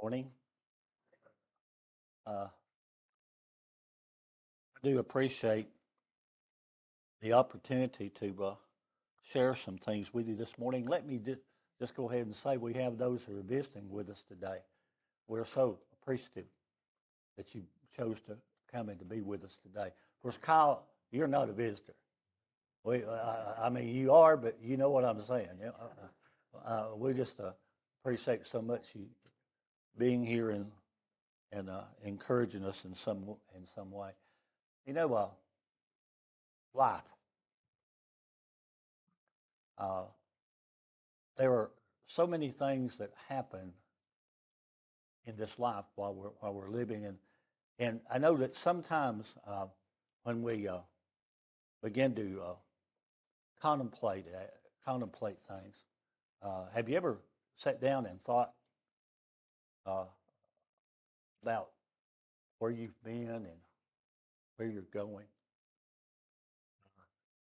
Morning. I do appreciate the opportunity to share some things with you this morning. Let me just go ahead and say we have those who are visiting with us today. We're so appreciative that you chose to come and to be with us today. Of course, Kyle, you're not a visitor. I mean, you are, but you know what I'm saying. We just appreciate so much you being here and encouraging us in some way. You know, life. Uh, there are so many things that happen in this life while we're living, and I know that sometimes when we begin to contemplate things, have you ever sat down and thought uh, about where you've been and where you're going?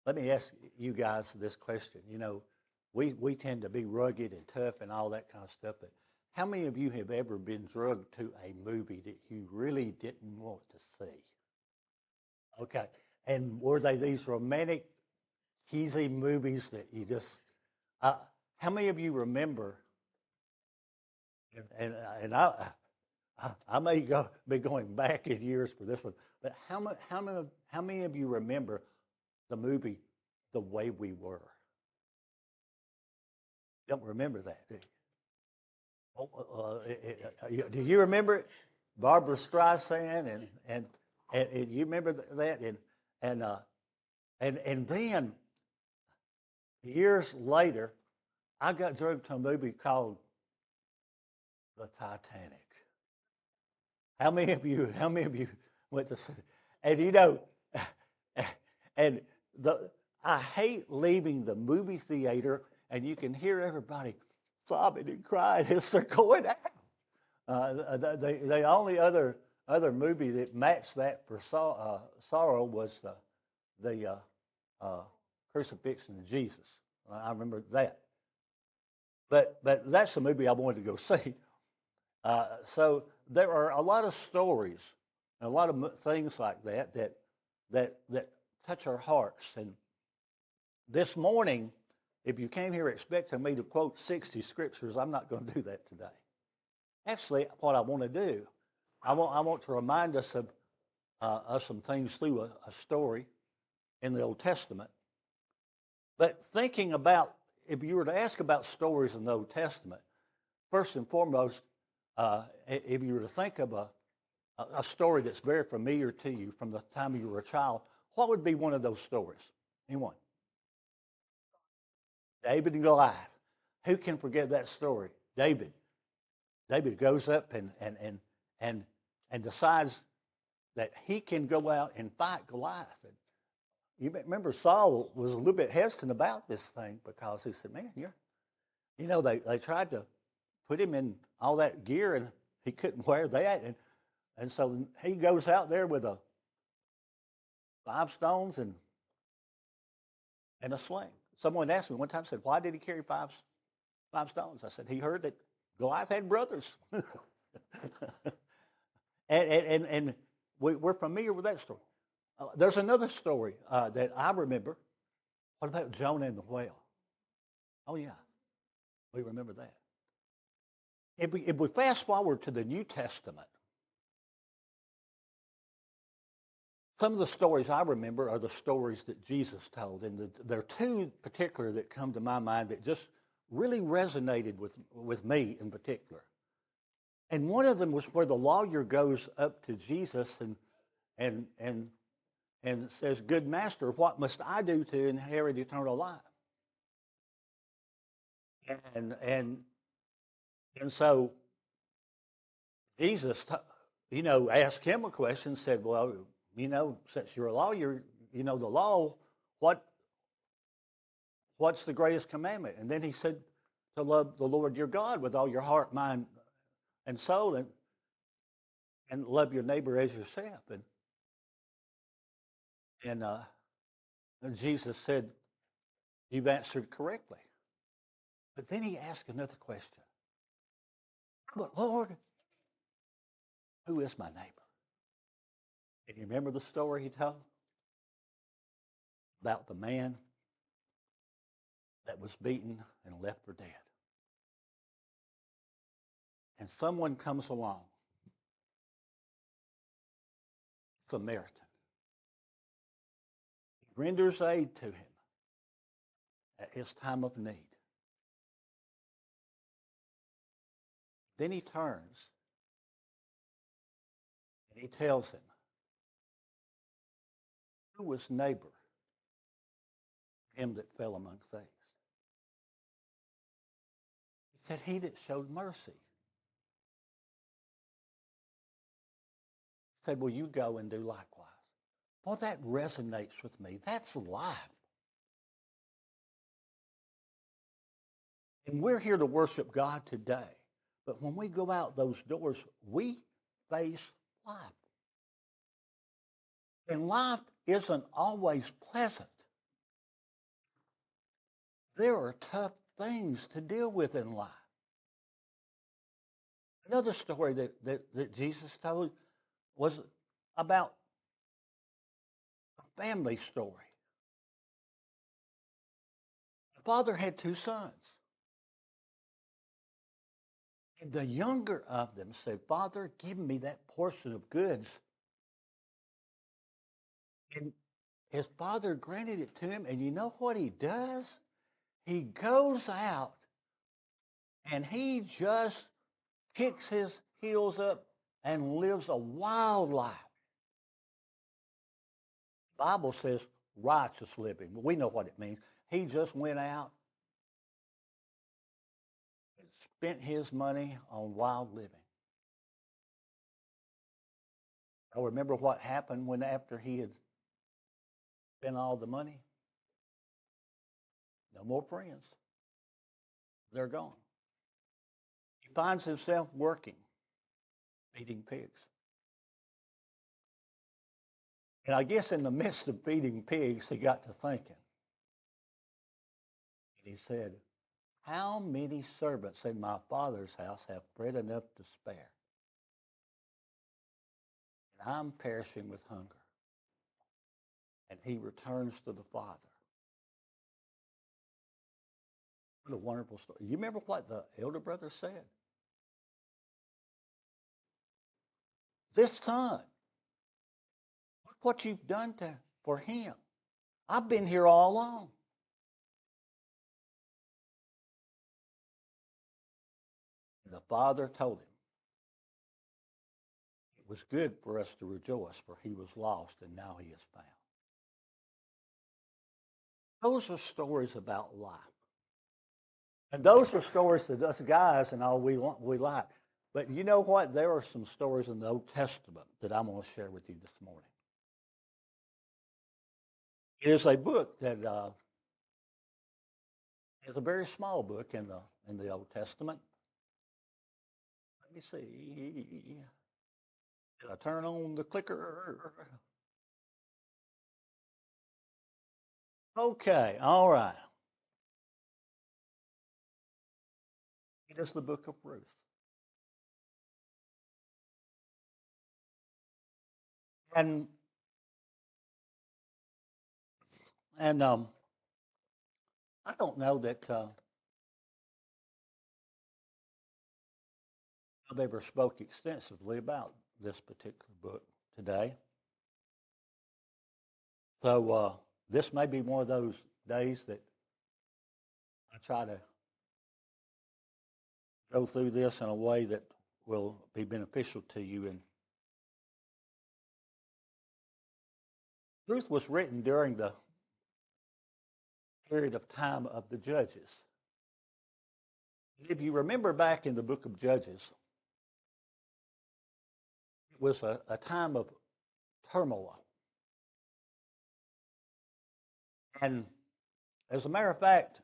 Let me ask you guys this question. You know, we tend to be rugged and tough and all that kind of stuff, but how many of you have ever been drugged to a movie that you really didn't want to see? Okay. And were they these romantic, cheesy movies that you just, uh, how many of you remember, and I may be going back in years for this one, but how many of you remember the movie The Way We Were? Don't remember that, do you? Do you remember it? Barbara Streisand and you remember that and uh, and then years later, I got drugged to a movie called The Titanic. How many of you went to see it? And you know, and the I hate leaving the movie theater and you can hear everybody sobbing and crying as they're going out. The only other movie that matched that for sorrow was the Crucifixion of Jesus. I remember that. But that's the movie I wanted to go see. So there are a lot of stories, a lot of things like that touch our hearts. And this morning, if you came here expecting me to quote 60 scriptures, I'm not going to do that today. Actually, what I want to do, I want to remind us of some things through a story in the Old Testament. But thinking about, if you were to ask about stories in the Old Testament, first and foremost, if you were to think of a story that's very familiar to you from the time you were a child, what would be one of those stories? Anyone? David and Goliath. Who can forget that story? David. David goes up and decides that he can go out and fight Goliath. And you remember Saul was a little bit hesitant about this thing because he said, "Man, they tried to put him in all that gear and he couldn't wear that, and so he goes out there with 5 stones and a sling." Someone asked me one time, said, "Why did he carry five stones?" I said, "He heard that Goliath had brothers." and we're familiar with that story. There's another story that I remember. What about Jonah and the whale? Oh, yeah, we remember that. If we fast forward to the New Testament, some of the stories I remember are the stories that Jesus told, and there are two particular that come to my mind that just really resonated with me in particular. And one of them was where the lawyer goes up to Jesus and says, "Good master, what must I do to inherit eternal life?" And so Jesus, asked him a question. Said, "Well, since you're a lawyer, you know the law. What's the greatest commandment?" And then he said, "To love the Lord your God with all your heart, mind, and soul, and love your neighbor as yourself." And Jesus said, "You've answered correctly." But then he asked another question. "But Lord, Who is my neighbor? And you remember the story he told about the man that was beaten and left for dead? And someone comes along, Samaritan, renders aid to him at his time of need. Then he turns and he tells him, who was neighbor to him that fell among thieves? He said, he that showed mercy. He said, well, you go and do likewise. Boy, that resonates with me. That's life. And we're here to worship God today. But when we go out those doors, we face life. And life isn't always pleasant. There are tough things to deal with in life. Another story that Jesus told was about a family story. The father had two sons. And the younger of them said, Father, give me that portion of goods. And his father granted it to him. And you know what he does? He goes out and he just kicks his heels up and lives a wild life. The Bible says righteous living. We know what it means. He just went out and spent his money on wild living. I remember what happened when after he had spent all the money. No more friends. They're gone. He finds himself working, feeding pigs. And I guess in the midst of feeding pigs, he got to thinking. And he said, how many servants in my father's house have bread enough to spare? And I'm perishing with hunger. And he returns to the Father. What a wonderful story. You remember what the elder brother said? This son, look what you've done for him. I've been here all along. And the father told him, it was good for us to rejoice, for he was lost and now he is found. Those are stories about life. And those are stories that us guys and all we like. But you know what? There are some stories in the Old Testament that I'm going to share with you this morning. It is a book that is a very small book in the Old Testament. Let me see. Did I turn on the clicker? Okay, all right. It is the book of Ruth. And I don't know that I've ever spoke extensively about this particular book today. So this may be one of those days that I try to go through this in a way that will be beneficial to you. And Ruth was written during the period of time of the Judges. If you remember back in the book of Judges, it was a time of turmoil. And as a matter of fact,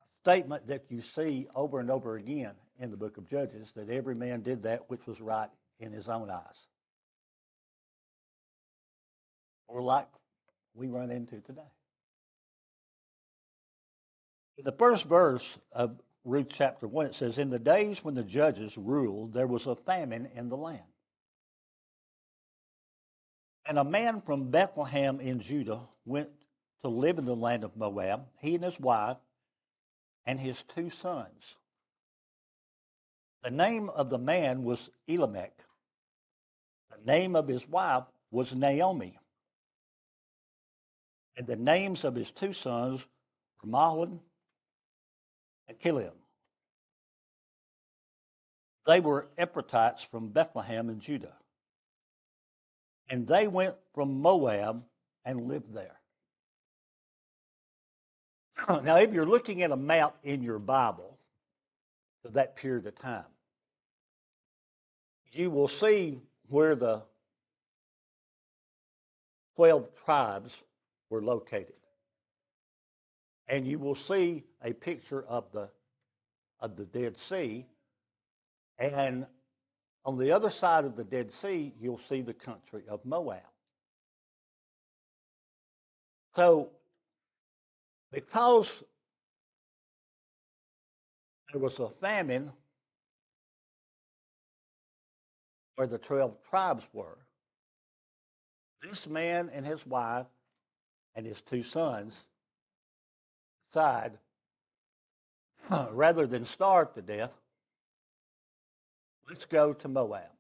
a statement that you see over and over again in the book of Judges, that every man did that which was right in his own eyes. Or like we run into today. In the first verse of Ruth chapter 1, it says, "In the days when the judges ruled, there was a famine in the land. And a man from Bethlehem in Judah went to live in the land of Moab, he and his wife and his 2 sons. The name of the man was Elimelech. The name of his wife was Naomi. And the names of his 2 sons were Mahlon and Chilion. They were Ephrathites from Bethlehem in Judah. And they went from Moab and lived there." Now, if you're looking at a map in your Bible of that period of time, you will see where the 12 tribes were located. And you will see a picture of the Dead Sea. And on the other side of the Dead Sea, you'll see the country of Moab. So, because there was a famine where the 12 tribes were, this man and his wife and his 2 sons decided, rather than starve to death, let's go to Moab.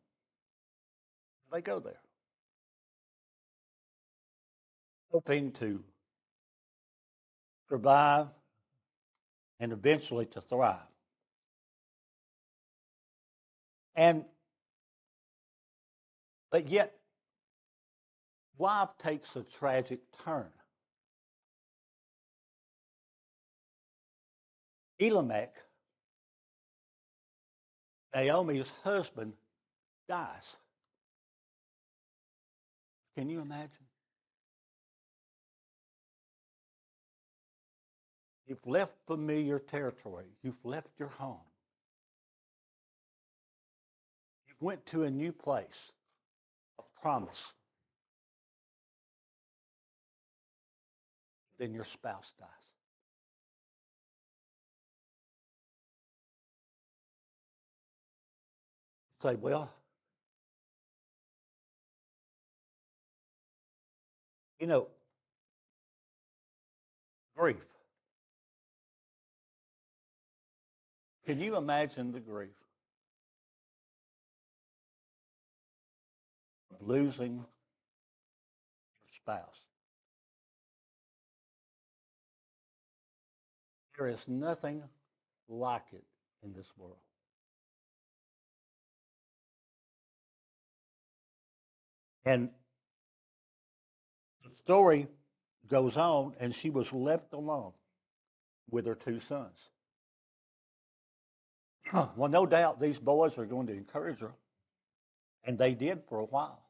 They go there, hoping to survive and eventually to thrive. But yet, life takes a tragic turn. Elimelech, Naomi's husband, dies. Can you imagine? You've left familiar territory. You've left your home. You've went to a new place of promise. Then your spouse dies. Say, well, you know, grief. Can you imagine the grief of losing your spouse? There is nothing like it in this world. And the story goes on, and she was left alone with her 2 sons. Well, no doubt these boys are going to encourage her, and they did for a while.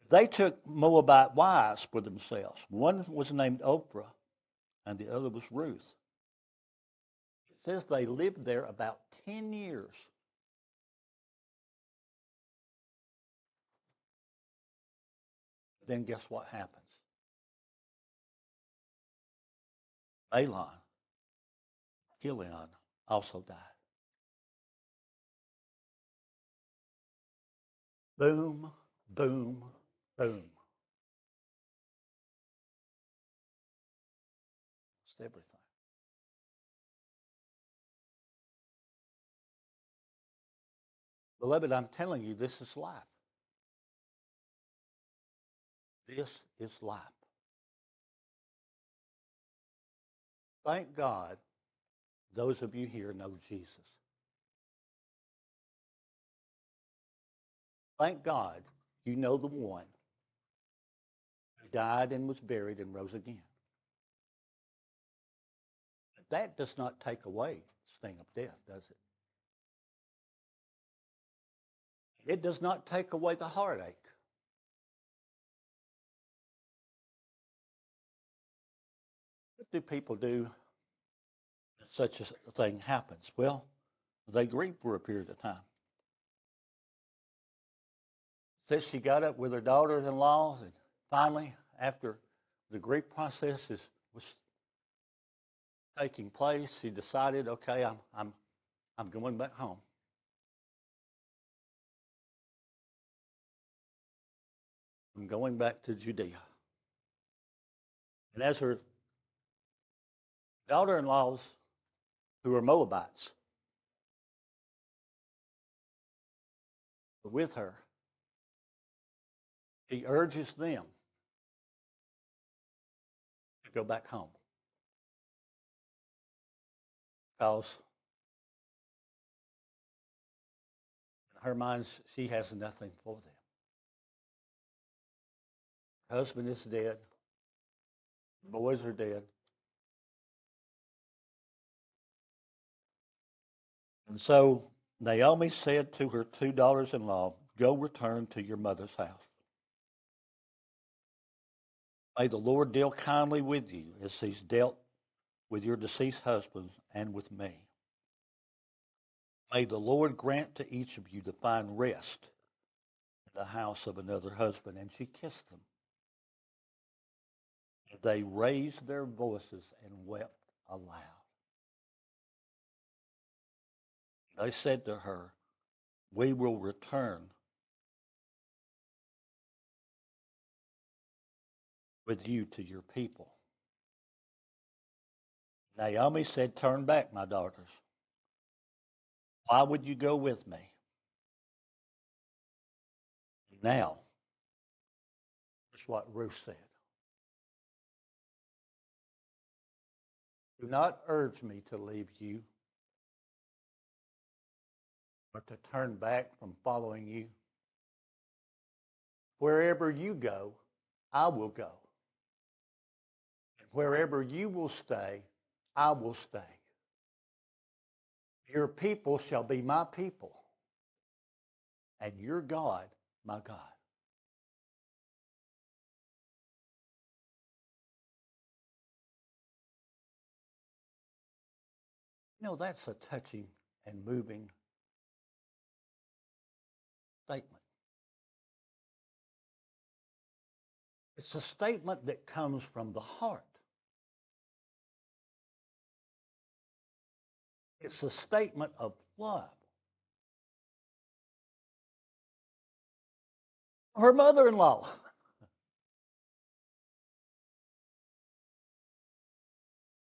They took Moabite wives for themselves. One was named Oprah, and the other was Ruth. It says they lived there about 10 years. Then guess what happens? Mahlon, Chilion also died. Boom, boom, boom. It's everything. Beloved, I'm telling you, this is life. This is life. Thank God those of you here know Jesus. Thank God you know the one who died and was buried and rose again. But that does not take away the sting of death, does it? It does not take away the heartache. What do people do when such a thing happens? Well, they grieve for a period of time. Says she got up with her daughters-in-law, and finally, after the grief process was taking place, she decided, okay, I'm going back home. I'm going back to Judea. And as her daughter-in-laws, who are Moabites, were with her, he urges them to go back home. Because in her mind, she has nothing for them. Her husband is dead. The boys are dead. And so Naomi said to her two daughters-in-law, go return to your mother's house. May the Lord deal kindly with you as he's dealt with your deceased husbands and with me. May the Lord grant to each of you to find rest in the house of another husband. And she kissed them. They raised their voices and wept aloud. They said to her, we will return with you to your people. Naomi said, turn back, my daughters. Why would you go with me? Now, here's what Ruth said. Do not urge me to leave you or to turn back from following you. Wherever you go, I will go. And wherever you will stay, I will stay. Your people shall be my people, and your God, my God. You know, that's a touching and moving statement. It's a statement that comes from the heart. It's a statement of love. Her mother-in-law.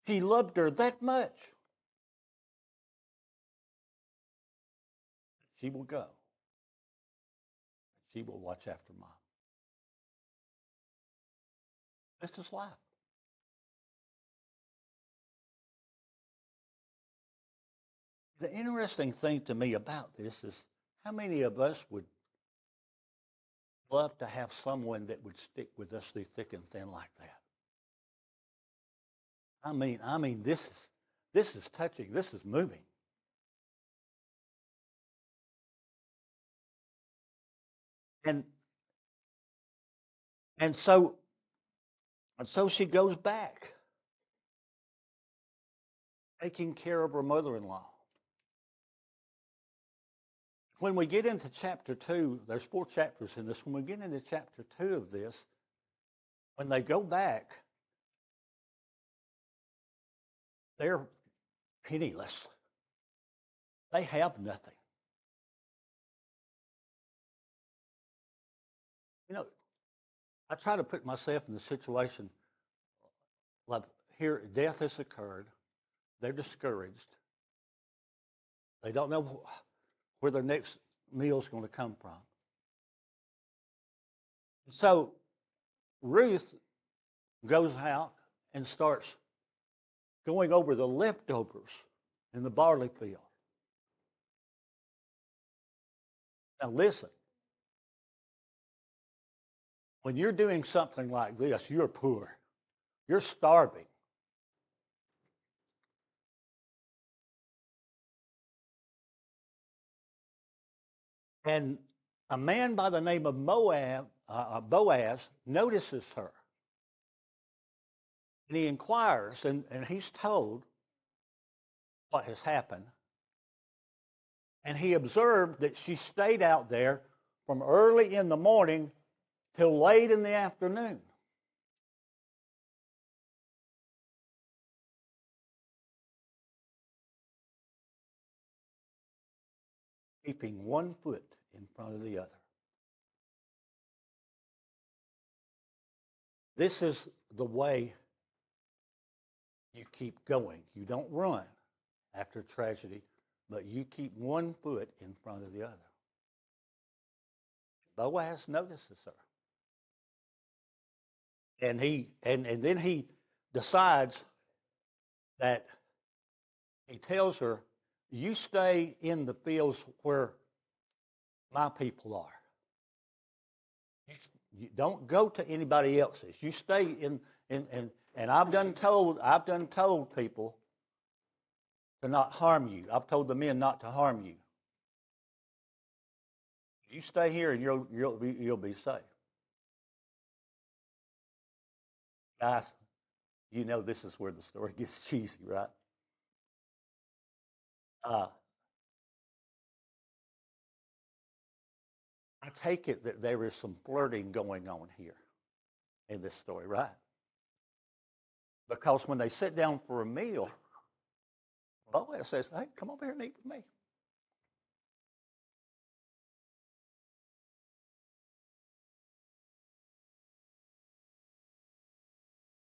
She loved her that much. She will go. She will watch after mom. This is life. The interesting thing to me about this is how many of us would love to have someone that would stick with us through thick and thin like that. I mean, this is touching. This is moving. And and so she goes back, taking care of her mother-in-law. When we get into chapter 2, there's 4 chapters in this. When we get into chapter 2 of this, when they go back, they're penniless. They have nothing. You know, I try to put myself in the situation like here, death has occurred. They're discouraged. They don't know where their next meal is going to come from. So Ruth goes out and starts going over the leftovers in the barley field. Now listen, when you're doing something like this, you're poor. You're starving. And a man by the name of Boaz notices her. And he inquires, and he's told what has happened. And he observed that she stayed out there from early in the morning till late in the afternoon. keeping one foot in front of the other. This is the way you keep going. You don't run after tragedy, but you keep one foot in front of the other. Boaz notices her. And then he decides that he tells her, you stay in the fields where my people are. You don't go to anybody else's. You stay in and I've done told people to not harm you. I've told the men not to harm you. You stay here and you'll be safe. Guys, you know this is where the story gets cheesy, right? Uh, I take it that there is some flirting going on here in this story, right? Because when they sit down for a meal, Boaz says, hey, come over here and eat with me.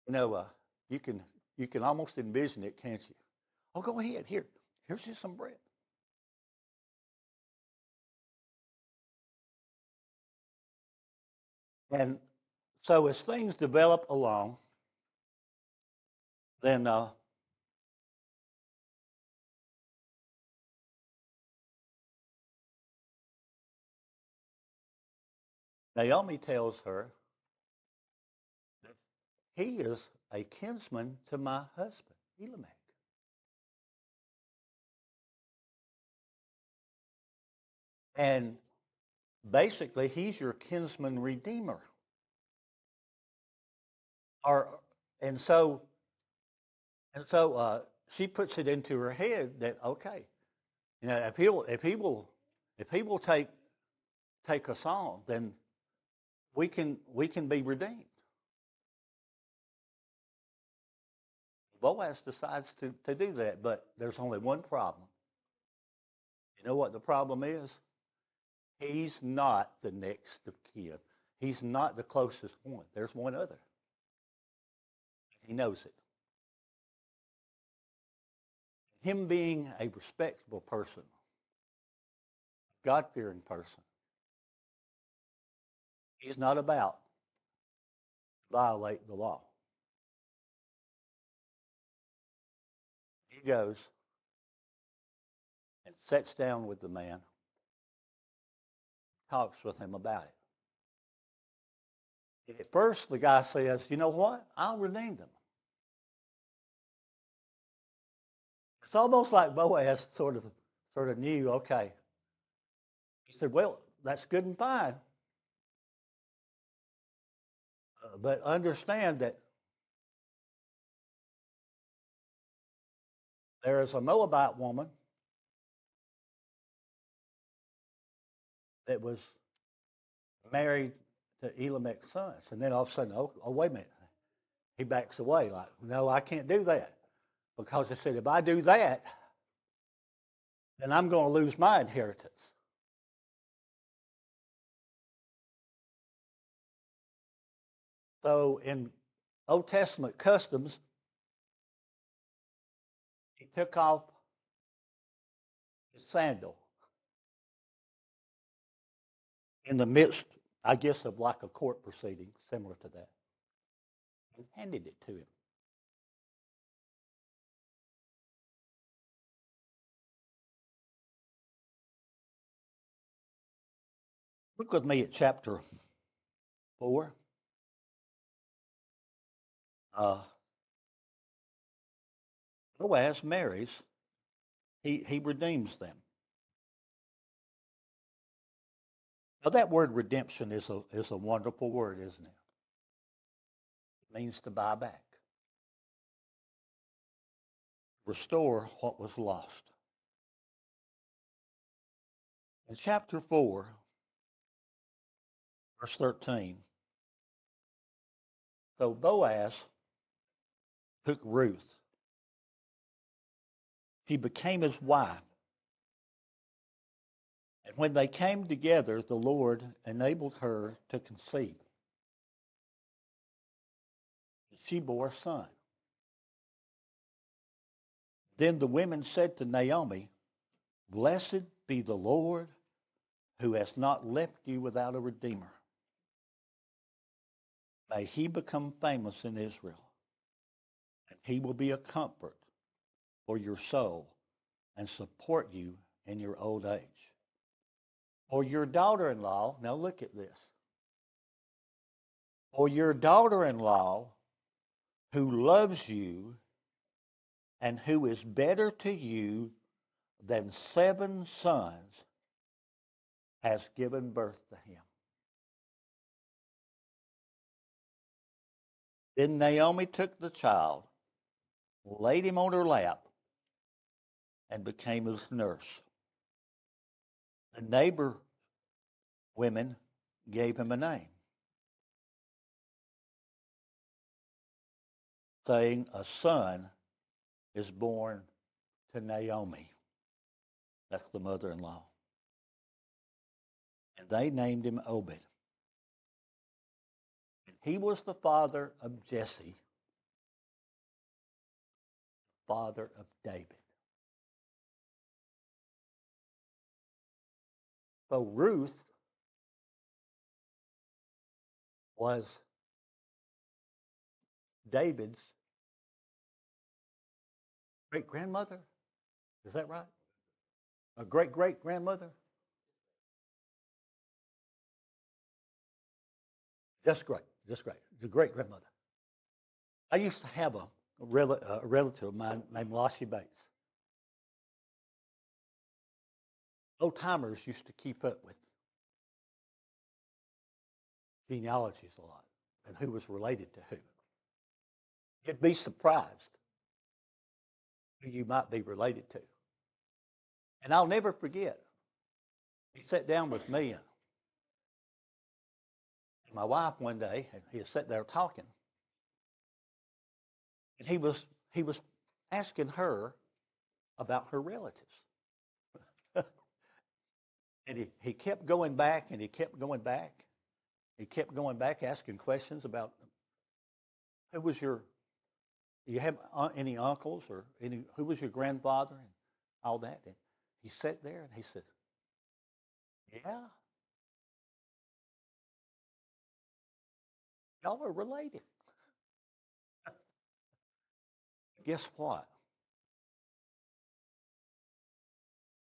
You know, you can almost envision it, can't you? Oh, go ahead. Here's just some bread. And so as things develop along, then Naomi tells her that he is a kinsman to my husband, Elimelech. And basically, he's your kinsman redeemer. Or, and so, and so she puts it into her head that okay, you know, if he will take us on, then we can be redeemed. Boaz decides to do that, but there's only one problem. You know what the problem is? He's not the next of kin. He's not the closest one. There's one other. He knows it. Him being a respectable person, God-fearing person, he's not about to violate the law. He goes and sits down with the man, talks with him about it. At first, the guy says, you know what? I'll redeem them. It's almost like Boaz sort of knew, okay. He said, well, that's good and fine. But understand that there is a Moabite woman that was married to Elimelech's sons. And then all of a sudden, oh, wait a minute. He backs away like, no, I can't do that. Because he said, if I do that, then I'm going to lose my inheritance. So in Old Testament customs, he took off his sandal in the midst, I guess, of like a court proceeding similar to that, and handed it to him. Look with me at chapter 4. Uh, Boaz marries, he redeems them. Now that word redemption is a wonderful word, isn't it? It means to buy back, restore what was lost. In chapter 4, verse 13, so Boaz took Ruth. She became his wife. And when they came together, the Lord enabled her to conceive. She bore a son. Then the women said to Naomi, "Blessed be the Lord who has not left you without a redeemer. May he become famous in Israel, and he will be a comfort for your soul and support you in your old age. For your daughter-in-law," now look at this, "for your daughter-in-law who loves you and who is better to you than 7 sons has given birth to him." Then Naomi took the child, laid him on her lap, and became his nurse. The neighbor women gave him a name, saying, "A son is born to Naomi." That's the mother-in-law. And they named him Obed. And he was the father of Jesse, father of David. So Ruth was David's great-grandmother. Is that right? A great-great-grandmother? Just great. Just great. The great-grandmother. I used to have a relative of mine named Lassie Bates. Old-timers used to keep up with genealogies a lot and who was related to who. You'd be surprised who you might be related to. And I'll never forget, he sat down with me and my wife one day, and he was sitting there talking. And he was asking her about her relatives. And he kept going back and he kept going back. He kept going back asking questions about who was your, you have any uncles or who was your grandfather and all that. And he sat there and he said, "Yeah, y'all are related." Guess what?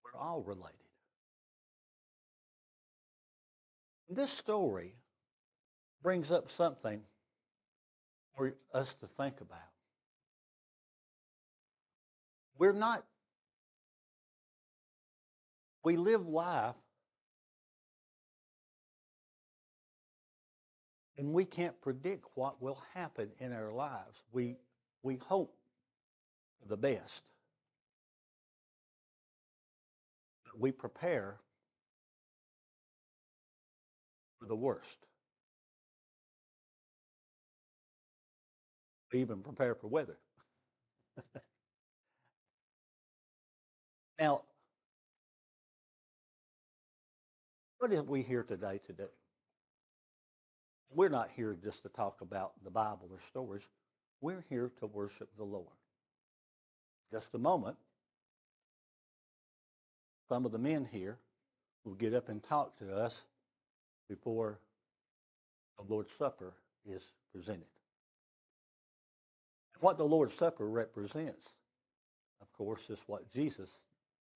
We're all related. This story brings up something for us to think about. We're not, we live life and we can't predict what will happen in our lives. We hope for the best. But we prepare for the worst. We even prepare for weather. Now, what are we here today to do? We're not here just to talk about the Bible or stories. We're here to worship the Lord. Just a moment, some of the men here will get up and talk to us before the Lord's Supper is presented. What the Lord's Supper represents, of course, is what Jesus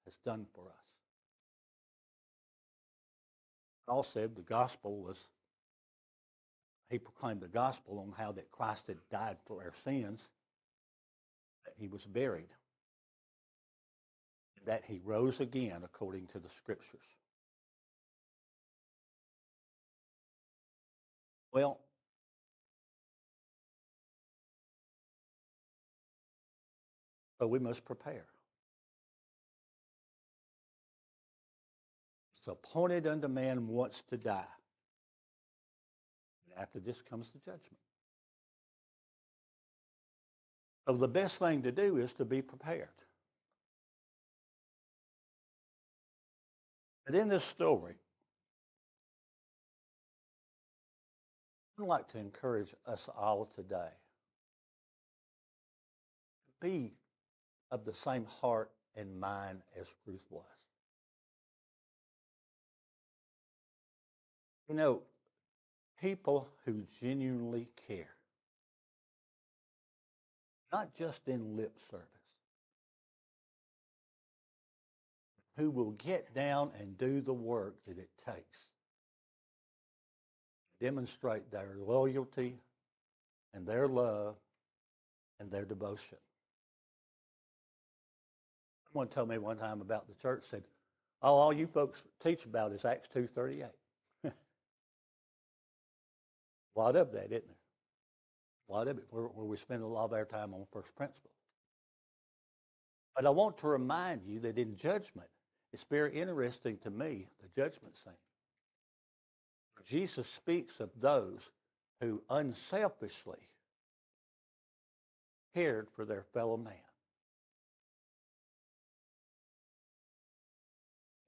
has done for us. Paul said the gospel was, he proclaimed the gospel on how that Christ had died for our sins, that he was buried, and that he rose again according to the Scriptures. Well, so we must prepare. It's appointed unto man once to die. And after this comes the judgment. So the best thing to do is to be prepared. But in this story, I'd like to encourage us all today to be of the same heart and mind as Ruth was. You know, people who genuinely care, not just in lip service, who will get down and do the work that it takes to demonstrate their loyalty and their love and their devotion. Someone told me one time about the church, said, "Oh, all you folks teach about is Acts 2:38." A lot of that, isn't there? A lot of it where we spend a lot of our time on first principles. But I want to remind you that in judgment, it's very interesting to me, the judgment scene. Jesus speaks of those who unselfishly cared for their fellow man.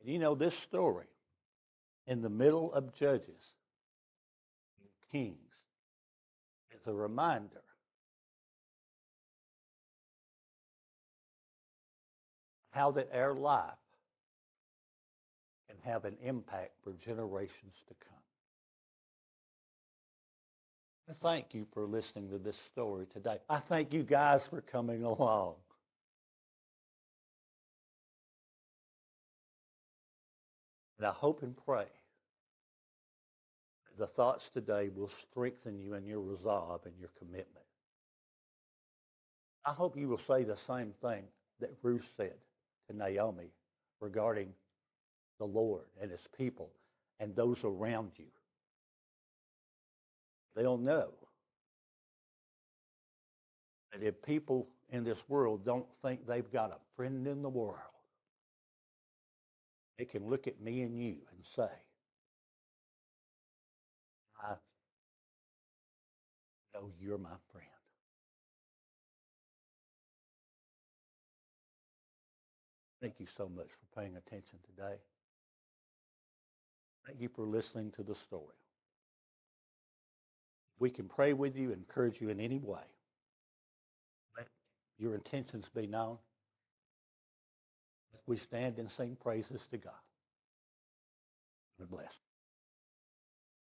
And you know, this story, in the middle of Judges and Kings, is a reminder how that our life can have an impact for generations to come. I thank you for listening to this story today. I thank you guys for coming along. And I hope and pray that the thoughts today will strengthen you in your resolve and your commitment. I hope you will say the same thing that Ruth said to Naomi regarding the Lord and his people and those around you. They'll know that if people in this world don't think they've got a friend in the world, they can look at me and you and say, "I know you're my friend." Thank you so much for paying attention today. Thank you for listening to the story. We can pray with you, encourage you in any way. Let your intentions be known. We stand and sing praises to God. God bless.